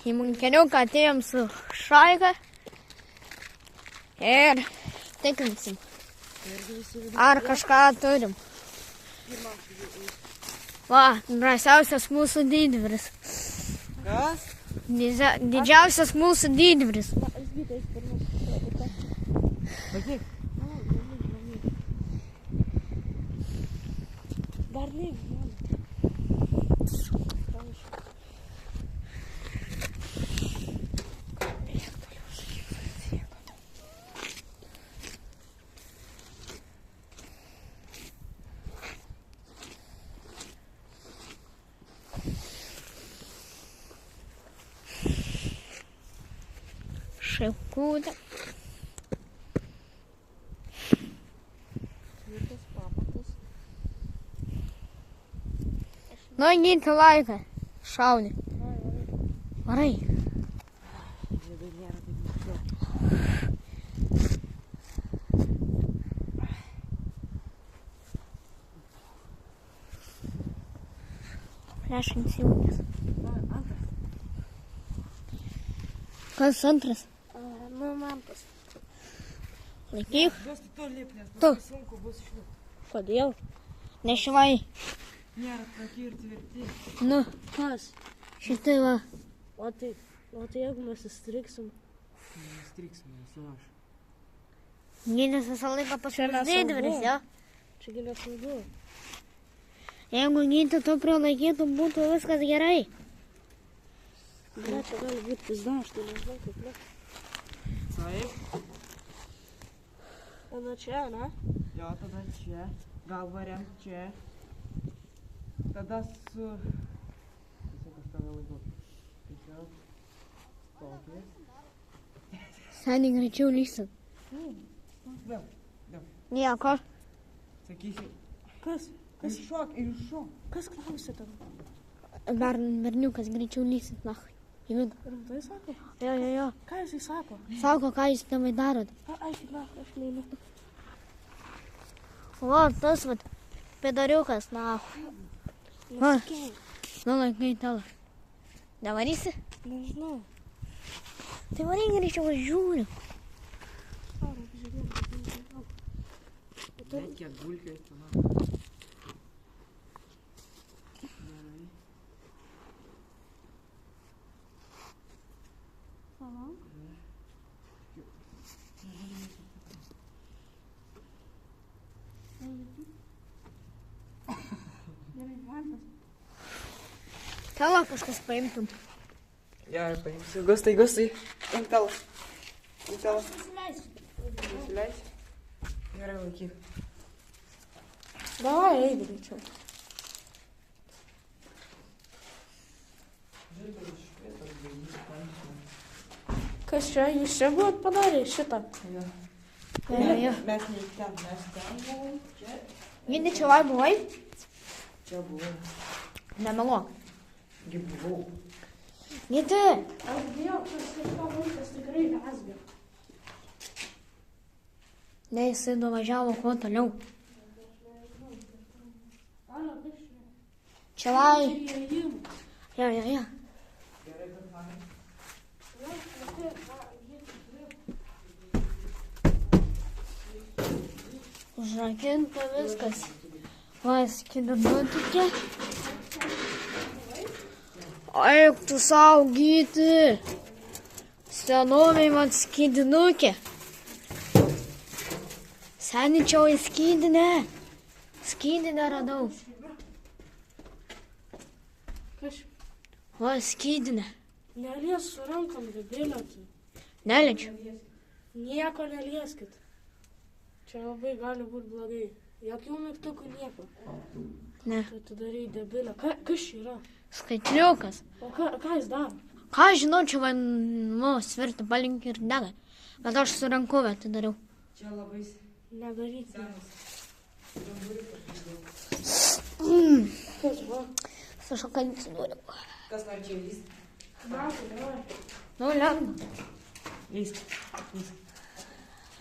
Į munkeliuką atėjom su Šaika ir tikrinsim, ar kažką turim. Va, drąsiausias mūsų didvyris. Kas? Didžiausias mūsų didvyris. Patik. Dar ne. Šilkūda. Tvirtas pamatas. Nu, įgyti laiką. Šauni. Varai. Vidai nėra taip mačiau. Plešins jaunės. Antras. Kas antras? Nu, mantas. Laikyk. Jos tu lip, nes Tu. bus sunku bus išlipti. Kodėl? Nešivai. Nėra tokie ir tvirti. Nu, Kas? šitai va. O tai jeigu mes įstriksim, Nestriksime, esu aš. Gydės visą laiką pas Čia mus mes didvyris, saugu. jo? čia gi nesaugu. Jeigu gydė tu prilaikytų, būtų viskas gerai. Ne, čia gali būti pizda, aš tai nežinau kaip ne. Taip. Tada čia, ne? Jo, tada čia. Galva remk čia. Tada su... Tiesiog aš tave laikau. Tiesiog. Tokį. Seniai greičiau lysit. Vėl. Nieko. Sakysi. Kas? Iššok ir iššok. Kas klausė tam? Berniukas greičiau lysit, na. Įvidu. Rimtai sako? Jo. Ką jisai sako? Sako, ką jūs tėvai darot. Aš neinu. O, tas vat, pedariukas, na. Va. Nu, laikai tavo. Nevarysi? Nežinau. Tai varyk greičiau, aš žiūriu. Bet kiek gulkės tenai. Tavo kažkas paimtum. Jo, ir paimsiu. Gustai. Imk tavo. Nusileis. Gerai, laikyk. Davai, eik greičiau. Kas čia? Jūs čia buvot padarę šitą? Jo. Jo. Mes ne ten, mes ten buvom. Čia. Gydė čia vai buvai? Čia buvom. Nemeluok. Gi buvau. Gydė. Aš bijau, kad kažką vaikas tikrai vezgia. Ne, jisai nuvažiavo kuo toliau. Čia vai. Jo. Gerai, kad man. Užrakinta viskas. Va, skidinutė. Eik tu savo gyti. Senoviai man skidinukė. Seničiau į skydinę. Skydinę radau. Kas? Va, skydinę. Nelies su rankom, debilėtų. Neliečiu. Nieko nelieskit. Čia labai gali būti blogai. Jokių mygtukų nieko. Ne. Tai tu darai debilę. Kas čia yra? Skaitliukas. O ką jis daro? Ką aš žinau, čia man svirti palinkį ir dega. Bet aš su rankove tai dariau. Čia labai Nedaryk. senas. Kas va? Su šokalicinuriu. Kas nori čia lyst? Davai. Nu, lengva. Lyst.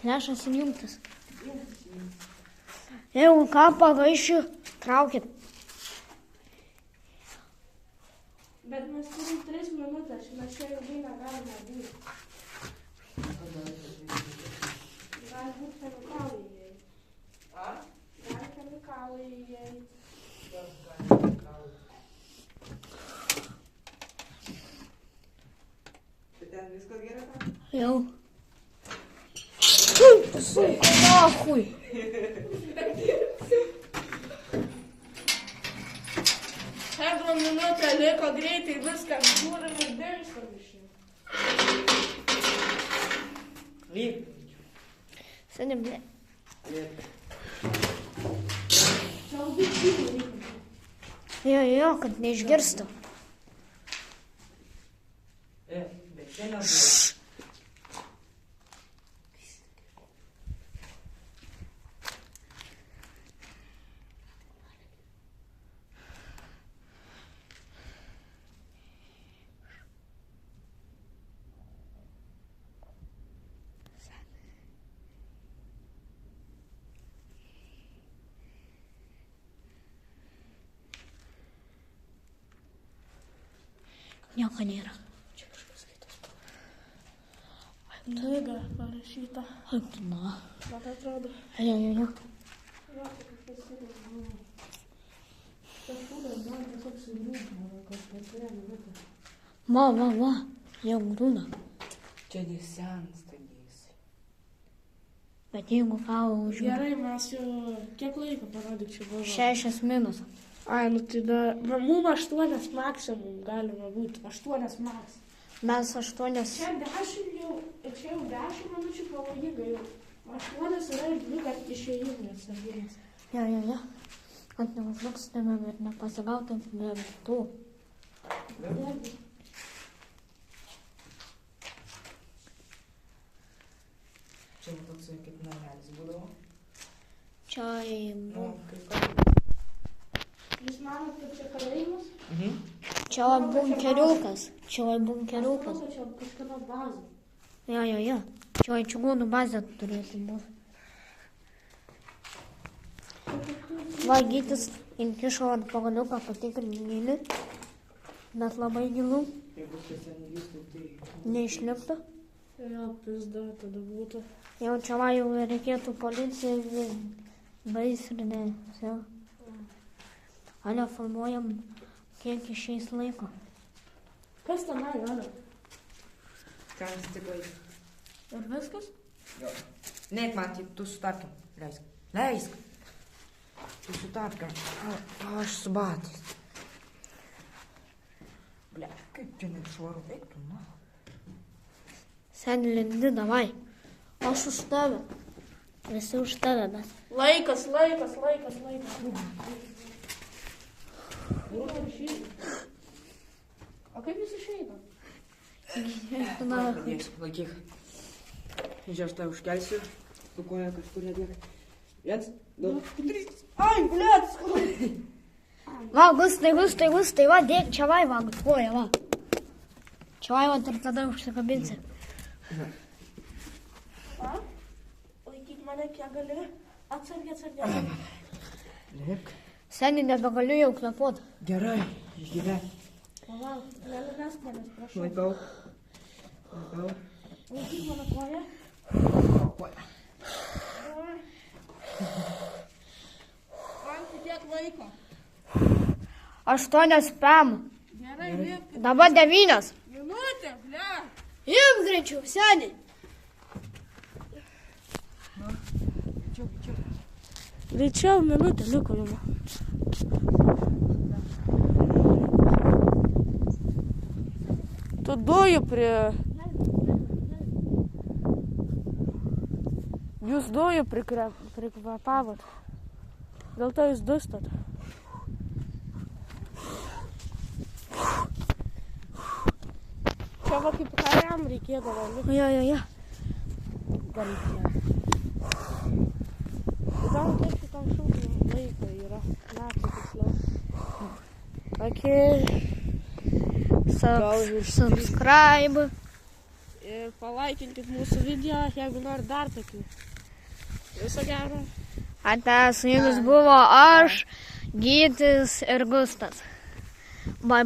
Lešas įjungtas. Jeigu ką pagaišiu, traukit. Bet mes turim 3 minutės, mes čia ilgai negalime būti. Gali būti chemikalai įeit. Gali chemikalai įeit. Tai ten viskas gerai? Jau. Suka, nahui. Jeigu minutė liko greitai viską žiūrim ir dėlstam iš jų. Lyg. Seni, ble. Čia labai tyliai reikia. Jo, kad neišgirstų. Bet čia nebuvo. Nieko nėra. Čia kažkas kitas. Knyga parašyta. Na. Man atrodo. Jo. Jo, tai kažkas yra. Kažkūdas man tiesiog sugrūžino, kad turėjo minutę. Va. Jau grūna. Čia nesensta jis. Bet jeigu ką už Gerai, mes jau kiek laiko parodyk čia buvo? 6 minus. Ai, nu tai da, mum 8 maksimum galima būti, 8 maks. Mes 8. Čia 10 jau 10 minučių pavojinga jau. 8 yra ir 2 kart išėjimas. Jo. Kad neužlukstumėm ir nepasigautumėm tų. Čia toks kaip namelis būdavo. Čia Nu, kaip Jūs manot, kad čia kalėjimas? Čia bunkeriukas. Čia bunkeriukas. Čia kažkada bazė. Jo. Čia čigonų bazė turėtų būti. Vagytis įkišo ant pagaliuką patikrinti gilį. Bet labai gilų. Jeigu čia ten įlįstų, tai... Neišliptų. Jo, pizda, tada būtų. Jau čia jau reikėtų policijai gaisrinės. Ale filmuojam, kiek išeis laiko. Kas tenai, Alio? Ten stiklai. Ir viskas? Jo. Neik man, tu sutarkim. Leisk. Tu sutarkim. Aš su batais. Ble, kaip čia nešvaru veiktų, na? Seni lindi, davai. Aš už tave. Visi už tave, bet. Laikas. O kaip jūs išeina? Padėsiu, laikyk. Čia aš tai užkelsiu. Tu koja kažkur nedėk. 1, 2, 3. Ai, blėt! Va, gustai, va, dėk čia va, koja, va. Čia va, ir tada užsikabinsi. Laikyk mane, kiek gali. Atsargiai. Lėk. Seni, nebegaliu jau kvepuot. Gerai, išgyvek. Palauk, nenumesk manęs, prašau. Laikau. Laikyk mano koją. Koja. Man tiek laiko. 8 pem. Gerai, liep. Dabar 9. Minutė, ble. Im greičiau, seni. Greičiau, minutė liko jums. Tu dujų prie... Jūs dujų prikvapavot. Dėl to jūs dustat. Čia va kaip kariam reikėdavo. Jo. Įdomu, kiek šitam šūkiu laiko yra. Metų tiksliau. Ok. Subscribe. Ir palaikinkit mūsų video, jeigu nori dar tokių. Viso gero. Ate, su jumis buvo aš, Gytis ir Gustas. Bye.